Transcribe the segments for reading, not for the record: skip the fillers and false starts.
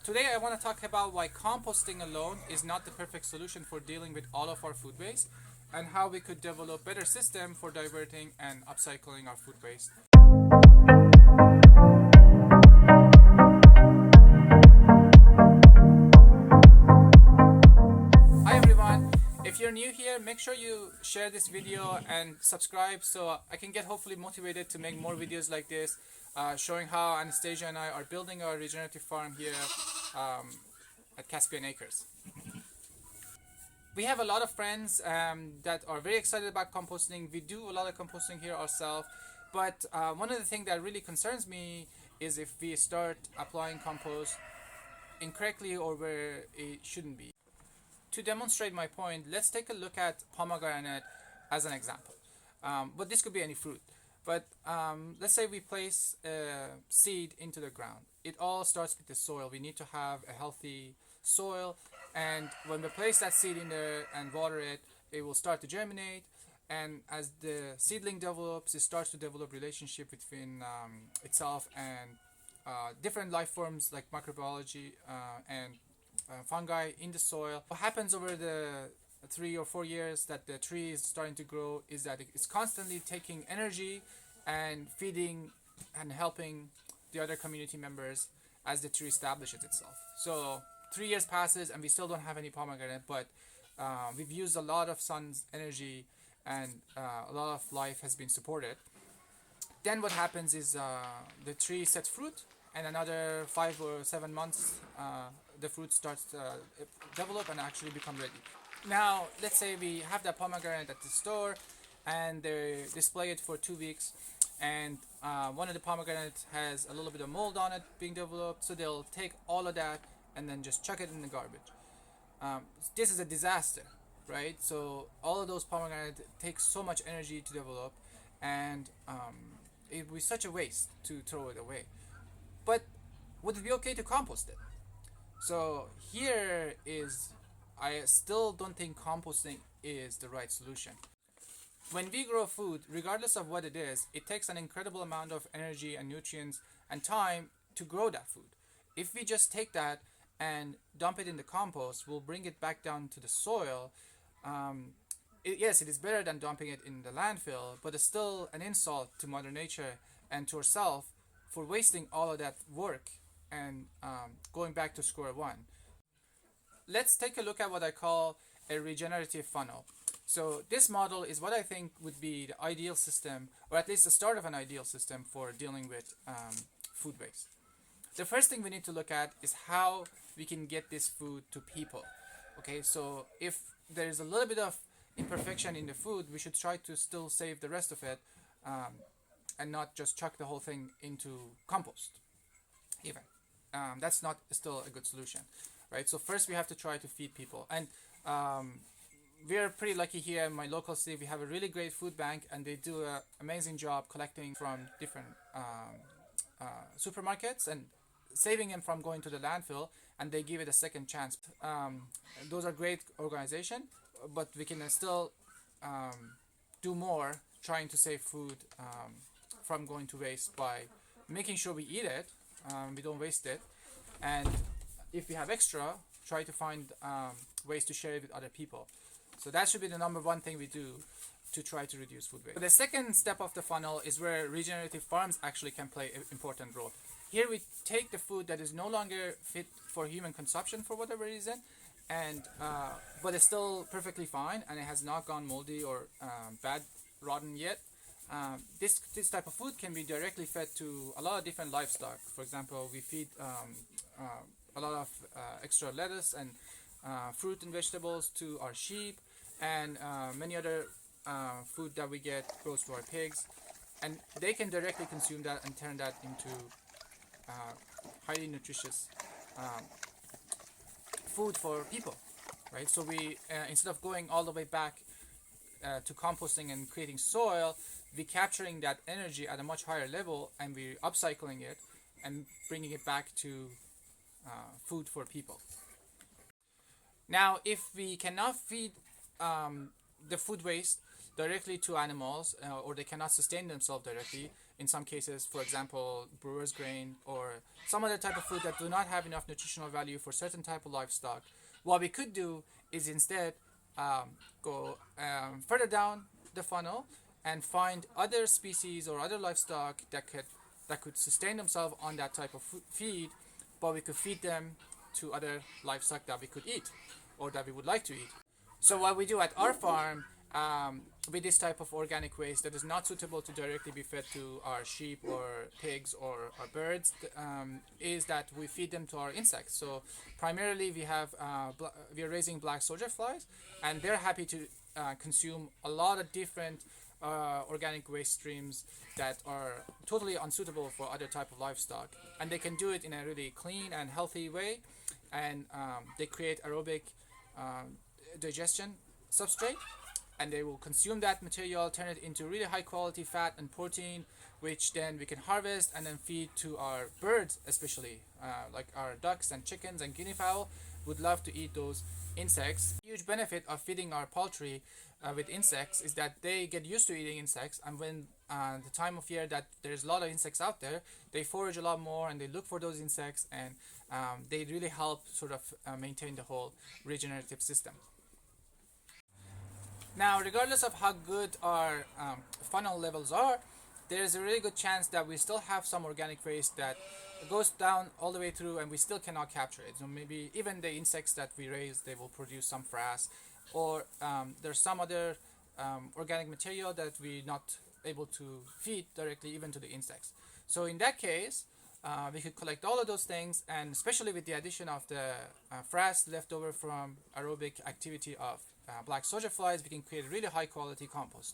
Today I want to talk about why composting alone is not the perfect solution for dealing with all of our food waste, and how we could develop better system for diverting and upcycling our food waste. Hi everyone, if you're new here, make sure you share this video and subscribe so I can get hopefully motivated to make more videos like this, showing how Anastasia and I are building our regenerative farm here at Caspian Acres. We have a lot of friends that are very excited about composting. We do a lot of composting here ourselves, but one of the things that really concerns me is if we start applying compost incorrectly or where it shouldn't be. To demonstrate my point, let's take a look at pomegranate as an example. But this could be any fruit. But let's say we place a seed into the ground. It all starts with the soil. We need to have a healthy soil, and when we place that seed in there and water it, it will start to germinate. And as the seedling develops, it starts to develop relationship between itself and different life forms like microbiology and fungi in the soil. What happens over the 3 or 4 years that the tree is starting to grow is that it's constantly taking energy and feeding and helping the other community members as the tree establishes itself. So 3 years passes and we still don't have any pomegranate, but we've used a lot of sun's energy and a lot of life has been supported. Then what happens is the tree sets fruit, and another 5 or 7 months the fruit starts to develop and actually become ready. Now let's say we have that pomegranate at the store and they display it for 2 weeks, and one of the pomegranates has a little bit of mold on it being developed, so they'll take all of that and then just chuck it in the garbage. This is a disaster, right? So all of those pomegranates take so much energy to develop, and it would be such a waste to throw it away. But would it be okay to compost it? So here is, I still don't think composting is the right solution. When we grow food, regardless of what it is, it takes an incredible amount of energy and nutrients and time to grow that food. If we just take that and dump it in the compost, we'll bring it back down to the soil. Yes, it is better than dumping it in the landfill, but it's still an insult to Mother Nature and to ourselves for wasting all of that work and going back to square one. Let's take a look at what I call a regenerative funnel. So this model is what I think would be the ideal system, or at least the start of an ideal system for dealing with food waste. The first thing we need to look at is how we can get this food to people. Okay, so if there is a little bit of imperfection in the food, we should try to still save the rest of it and not just chuck the whole thing into compost even. That's not still a good solution, right? So first we have to try to feed people, and we're pretty lucky here in my local city. We have a really great food bank, and they do an amazing job collecting from different supermarkets and saving them from going to the landfill, and they give it a second chance. Those are great organizations, but we can still do more trying to save food from going to waste by making sure we eat it, we don't waste it, and if we have extra, try to find ways to share it with other people. So that should be the number one thing we do to try to reduce food waste. But the second step of the funnel is where regenerative farms actually can play an important role. Here we take the food that is no longer fit for human consumption for whatever reason, and but it's still perfectly fine and it has not gone moldy or bad, rotten yet. This type of food can be directly fed to a lot of different livestock. For example, we feed a lot of extra lettuce and fruit and vegetables to our sheep, and many other food that we get goes to our pigs, and they can directly consume that and turn that into highly nutritious food for people, right? So we instead of going all the way back to composting and creating soil, we're capturing that energy at a much higher level, and we're upcycling it and bringing it back to food for people. Now, if we cannot feed the food waste directly to animals, or they cannot sustain themselves directly, in some cases, for example, brewer's grain or some other type of food that do not have enough nutritional value for certain type of livestock, what we could do is instead go further down the funnel and find other species or other livestock that could sustain themselves on that type of feed, but we could feed them to other livestock that we could eat or that we would like to eat. So what we do at our farm with this type of organic waste that is not suitable to directly be fed to our sheep or pigs or our birds is that we feed them to our insects. So primarily we are raising black soldier flies, and they're happy to consume a lot of different organic waste streams that are totally unsuitable for other type of livestock, and they can do it in a really clean and healthy way, and they create aerobic digestion substrate, and they will consume that material, turn it into really high quality fat and protein, which then we can harvest and then feed to our birds, especially like our ducks and chickens and guinea fowl would love to eat those insects. Huge benefit of feeding our poultry with insects is that they get used to eating insects, and when the time of year that there's a lot of insects out there, they forage a lot more and they look for those insects, and they really help sort of maintain the whole regenerative system. Now, regardless of how good our funnel levels are, there's a really good chance that we still have some organic waste that goes down all the way through and we still cannot capture it. So maybe even the insects that we raise, they will produce some frass, or there's some other organic material that we're not able to feed directly even to the insects. So in that case, we could collect all of those things, and especially with the addition of the frass left over from aerobic activity of black soldier flies, we can create really high quality compost.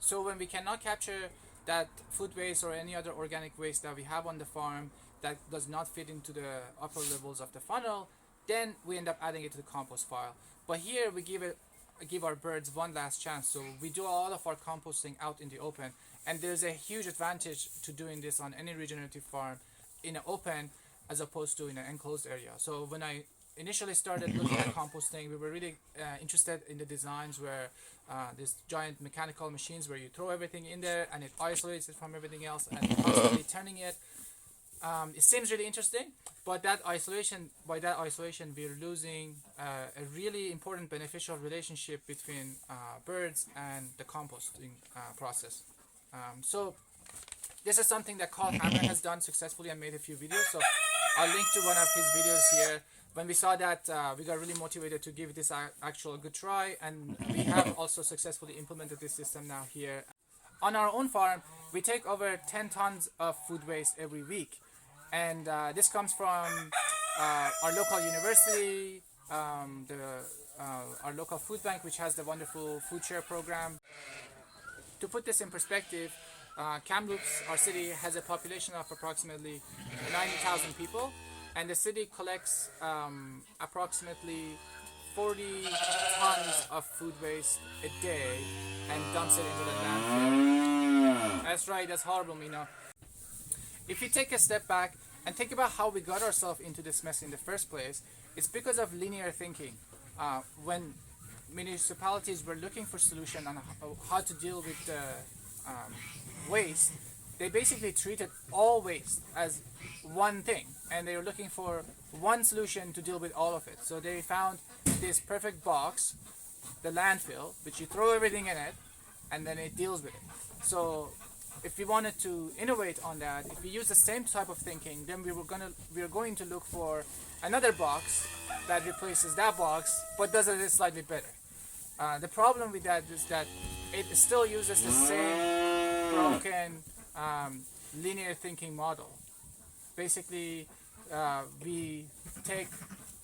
So when we cannot capture that food waste or any other organic waste that we have on the farm that does not fit into the upper levels of the funnel, then we end up adding it to the compost pile. But here we give our birds one last chance. So we do all of our composting out in the open, and there's a huge advantage to doing this on any regenerative farm in the open as opposed to in an enclosed area. So when I initially started looking at composting, we were really interested in the designs where these giant mechanical machines where you throw everything in there and it isolates it from everything else and constantly turning it. It seems really interesting, but by that isolation we're losing a really important beneficial relationship between birds and the composting process. So this is something that Carl Hammer has done successfully and made a few videos, so I'll link to one of his videos here. When we saw that, we got really motivated to give this actual good try, and we have also successfully implemented this system now here. On our own farm, we take over 10 tons of food waste every week, and this comes from our local university, our local food bank, which has the wonderful food share program. To put this in perspective, Kamloops, our city, has a population of approximately 90,000 people, and the city collects approximately 40 tons of food waste a day and dumps it into the landfill. That's right, that's horrible, Mina. If you take a step back and think about how we got ourselves into this mess in the first place, it's because of linear thinking. When municipalities were looking for solutions on how to deal with the waste, they basically treated all waste as one thing, and they were looking for one solution to deal with all of it. So they found this perfect box, the landfill, which you throw everything in it and then it deals with it. So if we wanted to innovate on that, if we use the same type of thinking, then we are going to look for another box that replaces that box but does it slightly better. The problem with that is that it still uses the same broken linear thinking model. Basically, we take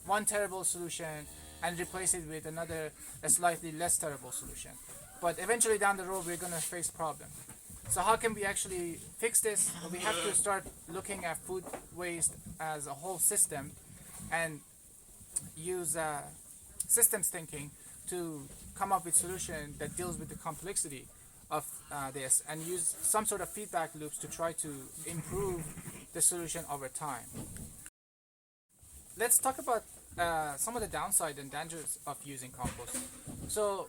one terrible solution and replace it with a slightly less terrible solution. But eventually down the road, we're going to face problems. So how can we actually fix this? Well, we have to start looking at food waste as a whole system and use systems thinking to come up with solution that deals with the complexity of this, and use some sort of feedback loops to try to improve the solution over time. Let's talk about some of the downside and dangers of using compost. So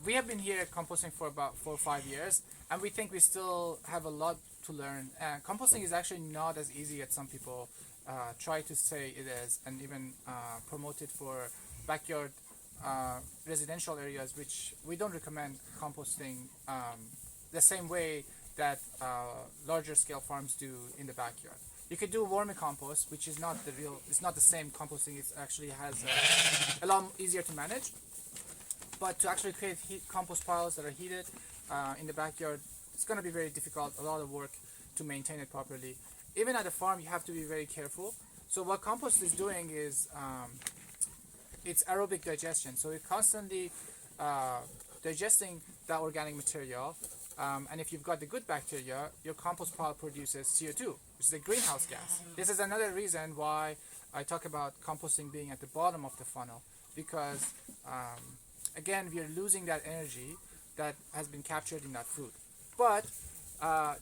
we have been here composting for about 4 or 5 years, and we think we still have a lot to learn. Composting is actually not as easy as some people try to say it is, and even promote it for backyard residential areas, which we don't recommend composting the same way that larger scale farms do in the backyard. You could do vermicompost, which is not it's not the same composting. It actually has a lot easier to manage. But to actually create compost piles that are heated in the backyard, it's going to be very difficult, a lot of work to maintain it properly. Even at a farm, you have to be very careful. So what compost is doing is it's aerobic digestion. So it's constantly digesting the organic material. And if you've got the good bacteria, your compost pile produces CO2, which is a greenhouse gas. This is another reason why I talk about composting being at the bottom of the funnel, because again, we are losing that energy that has been captured in that food. But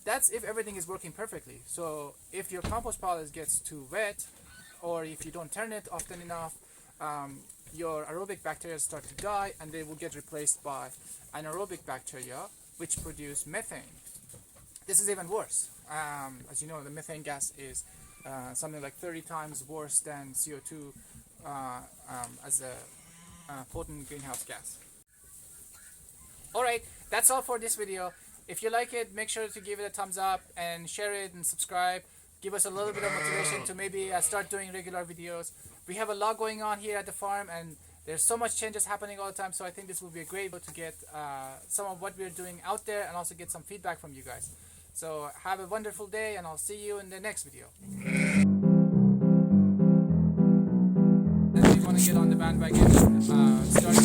that's if everything is working perfectly. So if your compost pile gets too wet, or if you don't turn it often enough, your aerobic bacteria start to die, and they will get replaced by anaerobic bacteria, which produce methane. This is even worse. As you know, the methane gas is something like 30 times worse than CO2 as a potent greenhouse gas. Alright, that's all for this video. If you like it, make sure to give it a thumbs up and share it and subscribe. Give us a little bit of motivation to maybe start doing regular videos. We have a lot going on here at the farm, and there's so much changes happening all the time, so I think this will be a great way to get some of what we're doing out there and also get some feedback from you guys. So have a wonderful day, and I'll see you in the next video. If you want to get on the bandwagon, start